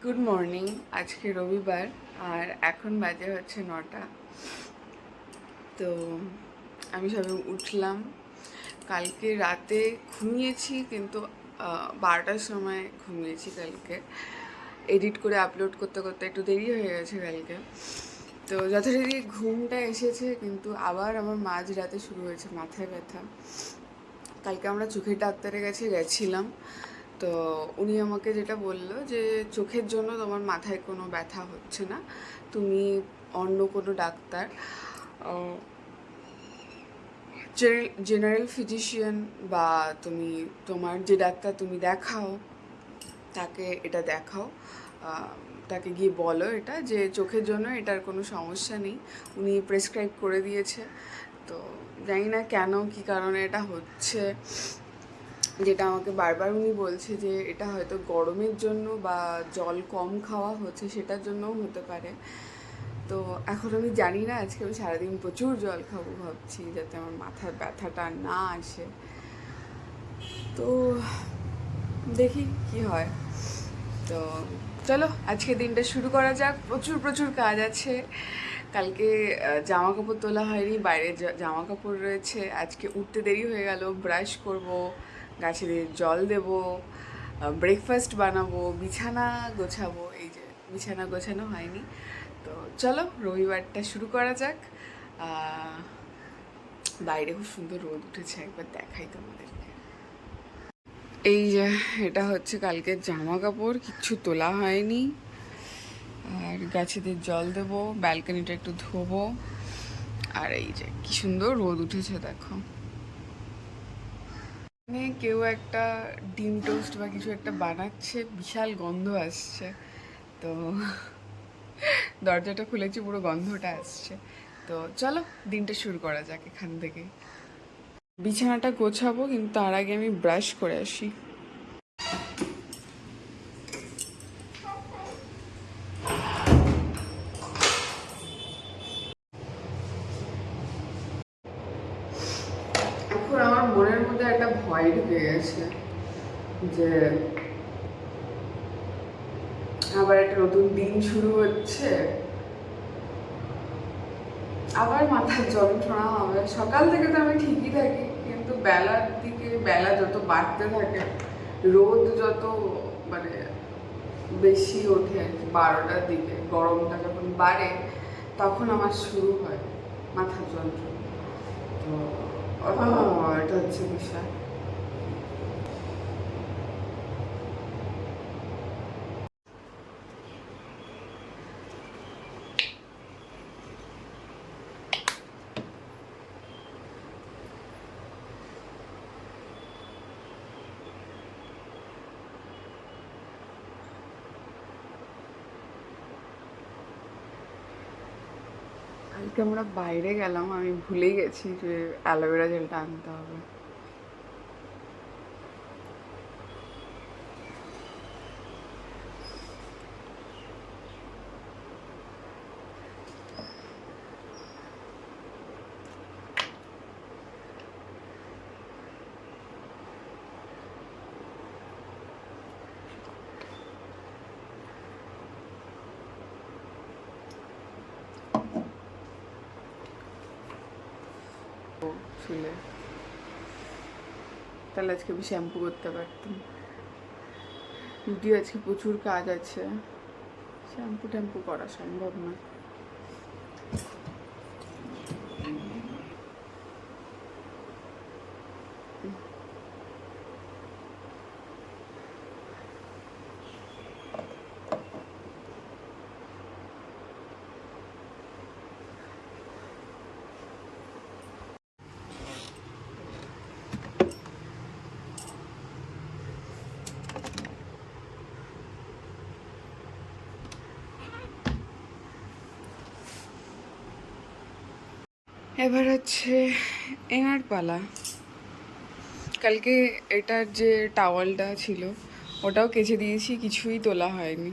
Good morning. আজকে রবিবার আর এখন বাজে হচ্ছে 9টা। তো আমি সবে উঠলাম। কালকে রাতে ঘুমিয়েছি, কিন্তু 12টার সময় ঘুমিয়েছি কালকে। এডিট করে আপলোড করতে করতে একটু দেরি হয়ে গেছে কালকে। তো যথারীতি ঘুমটা এসেছে, কিন্তু আবার আমার মাঝরাতে শুরু হয়েছে মাথায় ব্যথা। কালকে আমরা চোখের ডাক্তারের কাছে গেছিলাম। তো উনি আমাকে যেটা বললো যে চোখের জন্য তোমার মাথায় কোনো ব্যথা হচ্ছে না, তুমি অন্য কোনো ডাক্তার, জেনারেল ফিজিশিয়ান বা তুমি তোমার যে ডাক্তার তুমি দেখাও তাকে এটা দেখাও, তাকে গিয়ে বলো এটা যে চোখের জন্য এটার কোনো সমস্যা নেই। উনি প্রেসক্রাইব করে দিয়েছে। তো জানি না কেন কী কারণে এটা হচ্ছে, যেটা আমাকে বারবার উনি বলছে যে এটা হয়তো গরমের জন্য বা জল কম খাওয়া হচ্ছে সেটার জন্যও হতে পারে। তো এখন আমি জানি না, আজকে আমি সারাদিন প্রচুর জল খাবো ভাবছি, যাতে আমার মাথার ব্যথাটা না আসে। তো দেখি কি হয়। তো চলো আজকে দিনটা শুরু করা যাক। প্রচুর প্রচুর কাজ আছে। কালকে জামা কাপড় তোলা হয়নি, বাইরে জামা কাপড় রয়েছে। আজকে উঠতে দেরি হয়ে গেল, ব্রাশ করব, গাছে জল দেব, ব্রেকফাস্ট বানাবো, বিছানা গোছাবো। এই যে বিছানা গোছানো হয়নি। তো চলো রবিবারটা শুরু করা যাক। বাইরে খুব সুন্দর রোদ উঠেছে, একবার দেখাই তোমাদেরকে। এই যে এটা হচ্ছে কালকের জামা কাপড়, কিচ্ছু তোলা হয়নি। আর গাছেদের জল দেবো, ব্যালকনিটা একটু ধোবো। আর এই যে কি সুন্দর রোদ উঠেছে দেখো। মানে কেউ একটা ডিম টোস্ট বা কিছু একটা বানাচ্ছে, বিশাল গন্ধ আসছে। তো দরজাটা খুলেছি, পুরো গন্ধটা আসছে। তো চলো দিনটা শুরু করা যাক এখান থেকে। বিছানাটা গোছাবো, কিন্তু তার আগে আমি ব্রাশ করে আসি। এখন আমার মনের মধ্যে একটা ভয় ঢুকে গেছে যে আবার একটা নতুন দিন শুরু হচ্ছে, আবার মাথার যন্ত্রণা হবে। সকাল থেকে তো আমি ঠিকই থাকি, কিন্তু বেলার দিকে, বেলা যত বাড়তে থাকে, রোদ যত মানে বেশি ওঠে, 12টার দিকে গরমটা যখন বাড়ে, তখন আমার শুরু হয় মাথার যন্ত্রণা। তো এটা হচ্ছে বিষয়। কালকে আমরা বাইরে গেলাম, আমি ভুলেই গেছি যে অ্যালোভেরা জেলটা আনতে হবে। চুলে তাহলে আজকে আমি শ্যাম্পু করতে পারতাম। যদিও আজকে প্রচুর কাজ আছে, শ্যাম্পু ট্যাম্পু করা সম্ভব না। এবার হচ্ছে এনার পালা। কালকে এটার যে টাওয়ালটা ছিল ওটাও কেচে দিয়েছি, কিছুই তোলা হয়নি।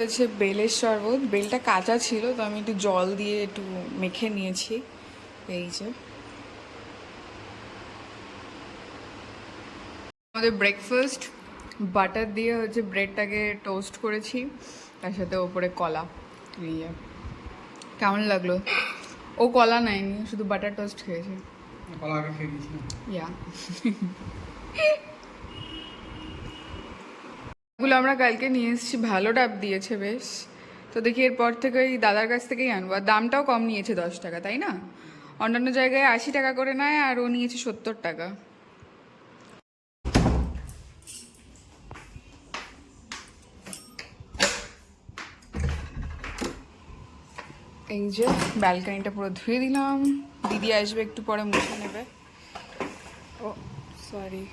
হচ্ছে বেলের শরবত, বেলটা কাঁচা ছিল তো আমি একটু জল দিয়ে একটু মেখে নিয়েছি। এই যে আমাদের ব্রেকফাস্ট, বাটার দিয়ে হচ্ছে ব্রেডটাকে টোস্ট করেছি, তার সাথে ওপরে কলা। ইয়ে কেমন লাগলো? ও কলা নেয়নি, শুধু বাটার টোস্ট খেয়েছে। কলা আগে খেয়ে দিয়েছি। ইয়া এগুলো আমরা কালকে নিয়ে এসেছি, ভালো ডাব দিয়েছে বেশ। তো দেখি এরপর থেকে ওই দাদার কাছ থেকেই আনবো। আর দামটাও কম নিয়েছে, 10 টাকা, তাই না? অন্যান্য জায়গায় 80 টাকা করে নেয়, আর ও নিয়েছে 70 টাকা। এই যে ব্যালকানিটা পুরো ধুয়ে দিলাম, দিদি আসবে একটু পরে, মুছে নেবে। ও সরি।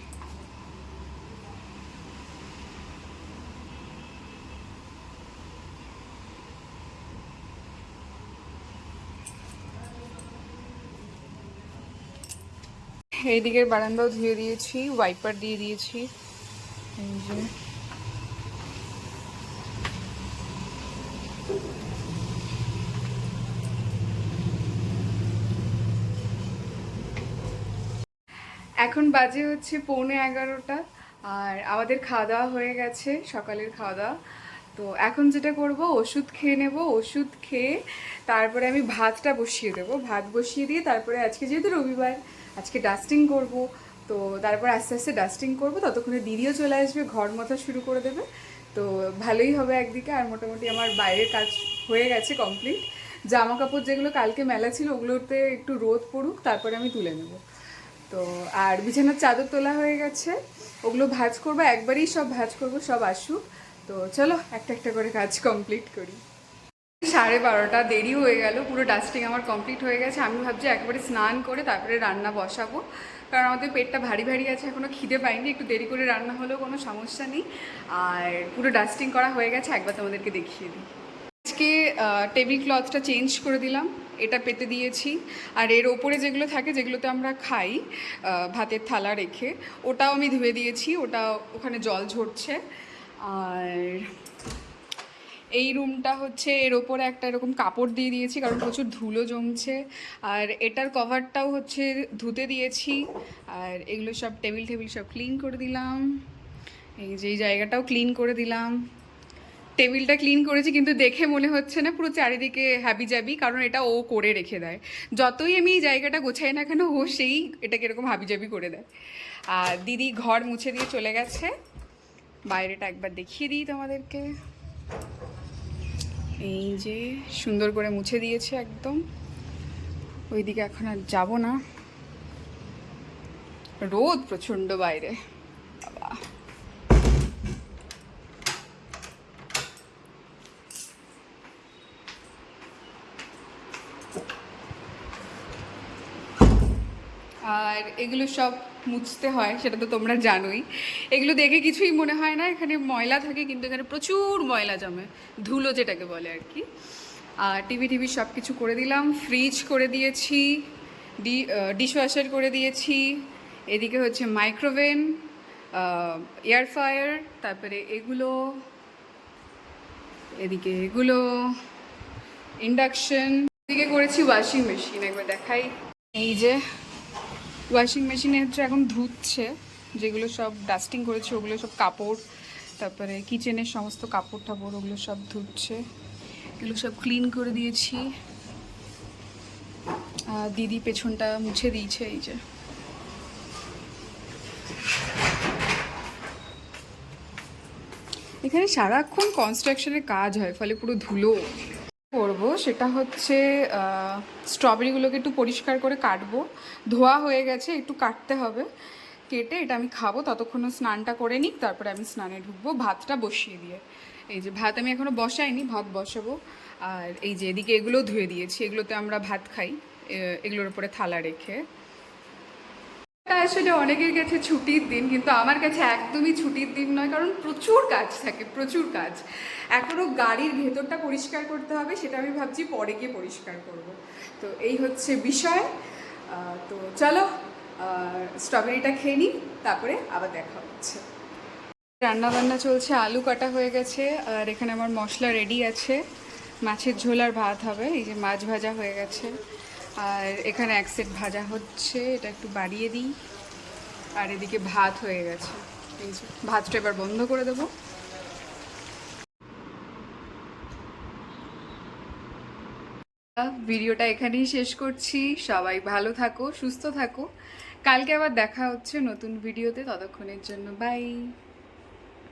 এই দিকের বারান্দাও ধুয়ে দিয়েছি, ওয়াইপার দিয়ে দিয়েছি। এই যে এখন বাজে হচ্ছে 11:45, আর আমাদের খাওয়া দাওয়া হয়ে গেছে, সকালের খাওয়া দাওয়া। তো এখন যেটা করব, ওষুধ খেয়ে নেব। ওষুধ খেয়ে তারপরে আমি ভাতটা বসিয়ে দেবো। ভাত বসিয়ে দিয়ে তারপরে আজকে যেহেতু রবিবার, আজকে ডাস্টিং করব। তো তারপর আস্তে আস্তে ডাস্টিং করব, ততক্ষণে দিদিও চলে আসবে, ঘর মোছা শুরু করে দেবে। তো ভালোই হবে একদিকে। আর মোটামুটি আমার বাইরের কাজ হয়ে গেছে কমপ্লিট। জামা কাপড় যেগুলো কালকে মেলা ছিল, ওগুলোতে একটু রোদ পড়ুক, তারপরে আমি তুলে নেব। তো আর বিছানার চাদর তোলা হয়ে গেছে, ওগুলো ভাঁজ করবো, একবারেই সব ভাঁজ করবো, সব আসুক। তো চলো একটা একটা করে কাজ কমপ্লিট করি। 12:30, দেরি হয়ে গেল। পুরো ডাস্টিং আমার কমপ্লিট হয়ে গেছে। আমি ভাবছি একবারে স্নান করে তারপরে রান্না বসাবো, কারণ আমাদের পেটটা ভারী ভারী আছে, এখনও খিদে পাইনি। একটু দেরি করে রান্না হলেও কোনো সমস্যা নেই। আর পুরো ডাস্টিং করা হয়ে গেছে, একবার তোমাদেরকে দেখিয়ে দিই। আজকে টেবিল ক্লথটা চেঞ্জ করে দিলাম, এটা পেতে দিয়েছি। আর এর ওপরে যেগুলো থাকে, যেগুলোতে আমরা খাই ভাতের থালা রেখে, ওটাও আমি ধুয়ে দিয়েছি। ওটা ওখানে জল ঝরছে। আর এই রুমটা হচ্ছে, এর ওপরে একটা এরকম কাপড় দিয়ে দিয়েছি, কারণ প্রচুর ধুলো জমছে। আর এটার কভারটাও হচ্ছে ধুতে দিয়েছি। আর এগুলো সব টেবিল সব ক্লিন করে দিলাম। এই যে এই জায়গাটাও ক্লিন করে দিলাম। টেবিলটা ক্লিন করেছি, কিন্তু দেখে মনে হচ্ছে না, পুরো চারিদিকে হ্যাবি জাবি, কারণ এটা ও করে রেখে দেয়। যতই আমি এই জায়গাটা গোছাই না কেন, ও সেই এটাকে এরকম হাবি জাবি করে দেয়। আর দিদি ঘর মুছে দিয়ে চলে গেছে। বাইরেটা একবার দেখিয়ে দিই তোমাদেরকে। এই যে সুন্দর করে মুছে দিয়েছে একদম। ওইদিকে এখন আর যাবো না, রোদ প্রচণ্ড বাইরে। বাবা, আর এগুলো সব মুছতে হয়, সেটা তো তোমরা জানোই। এগুলো দেখে কিছুই মনে হয় না, এখানে ময়লা থাকে, কিন্তু এখানে প্রচুর ময়লা জমে, ধুলো যেটাকে বলে আর কি। আর টিভি সব কিছু করে দিলাম, ফ্রিজ করে দিয়েছি, ডিশওয়াশার করে দিয়েছি। এদিকে হচ্ছে মাইক্রোওভেন, এয়ার ফ্রায়ার, তারপরে এগুলো, এদিকে এগুলো ইন্ডাকশন। এদিকে করেছি ওয়াশিং মেশিন, একবার দেখাই। এই যে ওয়াশিং মেশিনে হচ্ছে এখন ধুচ্ছে, যেগুলো সব ডাস্টিং করেছে ওগুলো সব কাপড়, তারপরে কিচেনের সমস্ত কাপড় টাপড় ওগুলো সব ধুচ্ছে। এগুলো সব ক্লিন করে দিয়েছি। দিদি পেছনটা মুছে দিয়েছে। এই যে এখানে সারাক্ষণ কনস্ট্রাকশনের কাজ হয়, ফলে পুরো ধুলো। করবো সেটা হচ্ছে স্ট্রবেরিগুলোকে একটু পরিষ্কার করে কাটবো। ধোয়া হয়ে গেছে, একটু কাটতে হবে। কেটে এটা আমি খাবো, ততক্ষণে স্নানটা করে নিই, তারপরে আমি স্নানে ঢুকবো ভাতটা বসিয়ে দিয়ে। এই যে ভাত আমি এখনও বসাইনি, ভাত বসাবো। আর এই যে এদিকে এগুলো ধুয়ে দিয়েছি, এগুলোতে আমরা ভাত খাই, এগুলোর উপরে থালা রেখে। আসলে অনেকের কাছে ছুটির দিন, কিন্তু আমার কাছে একদমই ছুটির দিন নয়, কারণ প্রচুর কাজ থাকে, প্রচুর কাজ। এখনও গাড়ির ভেতরটা পরিষ্কার করতে হবে, সেটা আমি ভাবছি পরে গিয়ে পরিষ্কার করব। তো এই হচ্ছে বিষয়। তো চলো স্ট্রবেরিটা খেয়ে নিই, তারপরে আবার দেখা হচ্ছে। রান্না বান্না চলছে, আলু কাটা হয়ে গেছে, আর এখানে আমার মশলা রেডি আছে। মাছের ঝোল আর ভাত হবে। এই যে মাছ ভাজা হয়ে গেছে, আর এখানে এক সেট ভাজা হচ্ছে, এটা একটু বাড়িয়ে দিই। আর এদিকে ভাত হয়ে গেছে। এই যে ভাতটা এবার বন্ধ করে দেবো। ভিডিওটা এখানেই শেষ করছি। সবাই ভালো থাকো, সুস্থ থাকো। কালকে আবার দেখা হচ্ছে নতুন ভিডিওতে, ততক্ষণের জন্য বাই।